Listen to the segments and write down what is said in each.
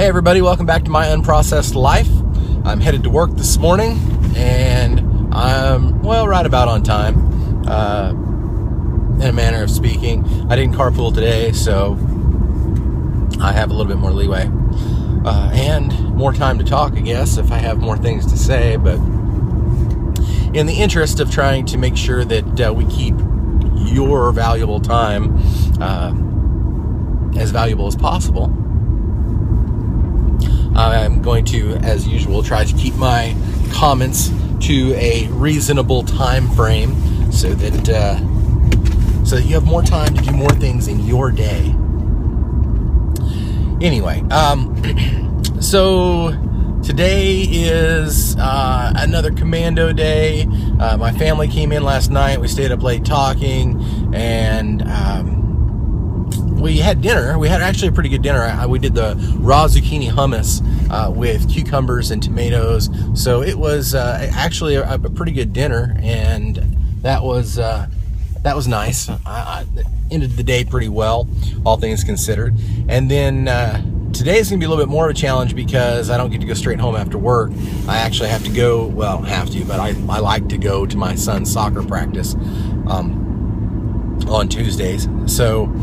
Hey everybody, welcome back to my unprocessed life. I'm headed to work this morning and I'm, well, right about on time, in a manner of speaking. I didn't carpool today, so I have a little bit more leeway and more time to talk, I guess, if I have more things to say. But in the interest of trying to make sure that we keep your valuable time as valuable as possible, I'm going to, as usual, try to keep my comments to a reasonable time frame so that you have more time to do more things in your day. Anyway, so today is another commando day. My family came in last night. We stayed up late talking, and we had dinner. We had actually a pretty good dinner. We did the raw zucchini hummus with cucumbers and tomatoes. So it was actually a pretty good dinner, and that was nice. I ended the day pretty well, all things considered. And then today is going to be a little bit more of a challenge because I don't get to go straight home after work. I actually have to go, well, have to, but I like to go to my son's soccer practice on Tuesdays. So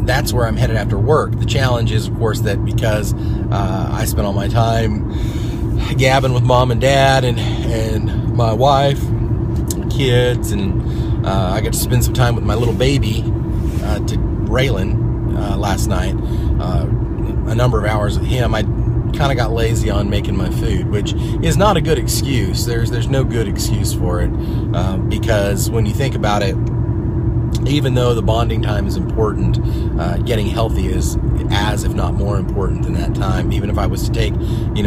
that's where I'm headed after work. The challenge is, of course, that because I spent all my time gabbing with mom and dad and my wife, kids, and I got to spend some time with my little baby, Raylan, last night. A number of hours with him. I kind of got lazy on making my food, which is not a good excuse. There's no good excuse for it, because when you think about it, even though the bonding time is important, getting healthy is as, if not more important than that time. Even if I was to take,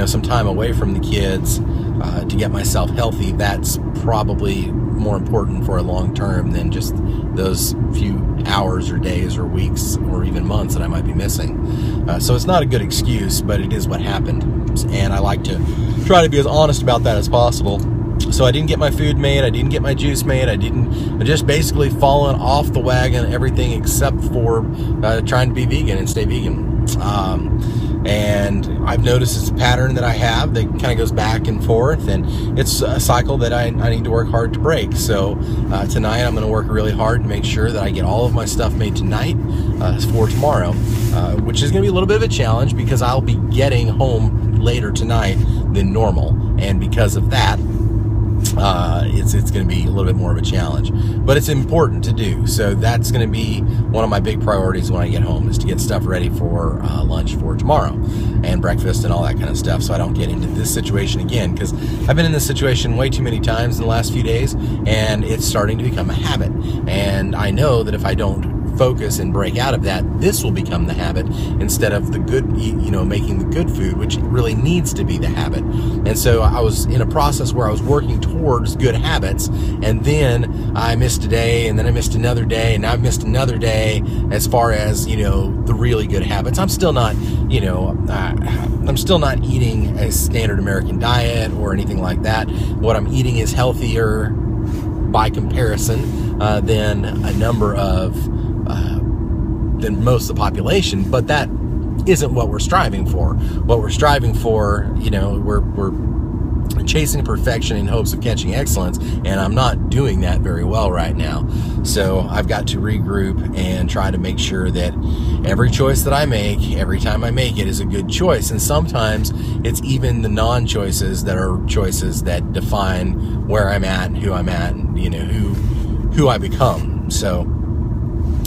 some time away from the kids to get myself healthy, that's probably more important for a long term than just those few hours or days or weeks or even months that I might be missing. So it's not a good excuse, but it is what happened. And I like to try to be as honest about that as possible. So I didn't get my food made, I didn't get my juice made, I just basically fallen off the wagon, everything except for trying to be vegan and stay vegan. And I've noticed it's a pattern that I have that kind of goes back and forth, and it's a cycle that I need to work hard to break. So tonight I'm going to work really hard to make sure that I get all of my stuff made tonight for tomorrow, which is going to be a little bit of a challenge because I'll be getting home later tonight than normal, and because of that, it's going to be a little bit more of a challenge, but it's important to do. So that's going to be one of my big priorities when I get home, is to get stuff ready for lunch for tomorrow and breakfast and all that kind of stuff, so I don't get into this situation again, because I've been in this situation way too many times in the last few days, and it's starting to become a habit. And I know that if I don't focus and break out of that, this will become the habit instead of the good, making the good food, which really needs to be the habit. And so I was in a process where I was working towards good habits, and then I missed a day, and then I missed another day, and now I've missed another day as far as, the really good habits. I'm still not, I'm still not eating a standard American diet or anything like that. What I'm eating is healthier by comparison than a number of than most of the population, but that isn't what we're striving for. What we're striving for, we're chasing perfection in hopes of catching excellence, and I'm not doing that very well right now. So I've got to regroup and try to make sure that every choice that I make, every time I make it, is a good choice. And sometimes it's even the non-choices that are choices that define where I'm at and who I'm at, and who I become. So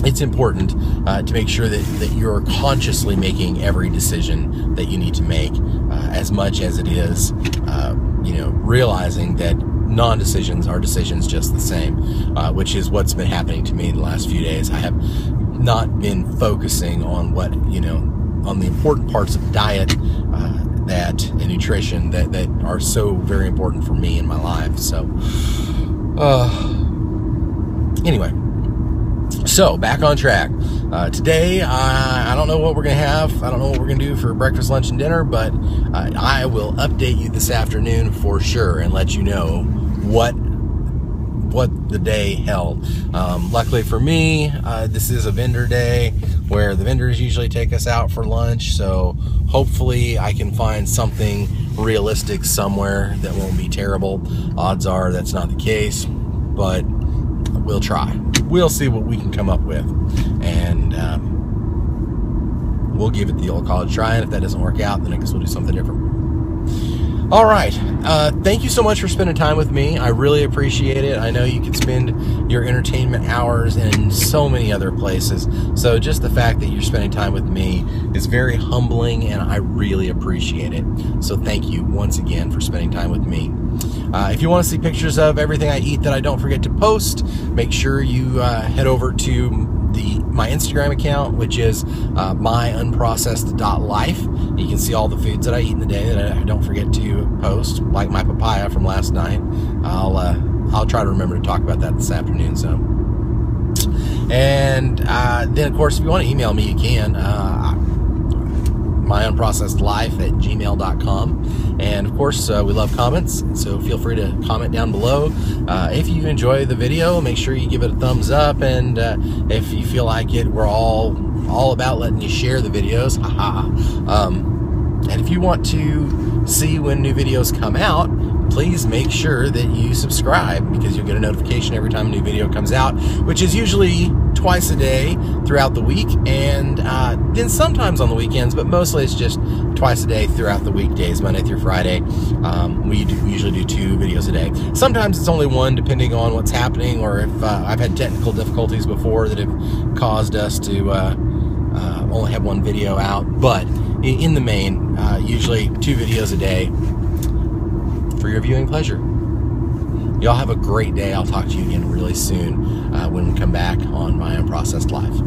it's important to make sure that you're consciously making every decision that you need to make, as much as it is, realizing that non-decisions are decisions just the same, which is what's been happening to me the last few days. I have not been focusing on on the important parts of diet and nutrition that are so very important for me in my life. So, anyway. So, back on track. Today, I don't know what we're going to have. I don't know what we're going to do for breakfast, lunch, and dinner, but I will update you this afternoon for sure and let you know what what the day held. Luckily for me, this is a vendor day where the vendors usually take us out for lunch, so hopefully I can find something realistic somewhere that won't be terrible. Odds are that's not the case, but we'll try. We'll see what we can come up with, and we'll give it the old college try, and if that doesn't work out, then I guess we'll do something different. All right. Thank you so much for spending time with me. I really appreciate it. I know you could spend your entertainment hours in so many other places. So just the fact that you're spending time with me is very humbling, and I really appreciate it. So thank you once again for spending time with me. If you want to see pictures of everything I eat that I don't forget to post, make sure you head over to my Instagram account, which is myunprocessed.life. You can see all the foods that I eat in the day that I don't forget to post, like my papaya from last night. I'll try to remember to talk about that this afternoon. So, and then of course, if you want to email me, you can. myunprocessedlife@gmail.com. And of course, we love comments, so feel free to comment down below. If you enjoy the video, make sure you give it a thumbs up, and if you feel like it, we're all about letting you share the videos. And if you want to see when new videos come out, please make sure that you subscribe, because you'll get a notification every time a new video comes out, which is usually twice a day throughout the week, and then sometimes on the weekends, but mostly it's just twice a day throughout the weekdays, Monday through Friday. We usually do 2 videos a day. Sometimes it's only 1, depending on what's happening, or if I've had technical difficulties before that have caused us to only have 1 video out. But in the main, usually 2 videos a day for your viewing pleasure. Y'all have a great day. I'll talk to you again really soon when we come back on My Unprocessed Life.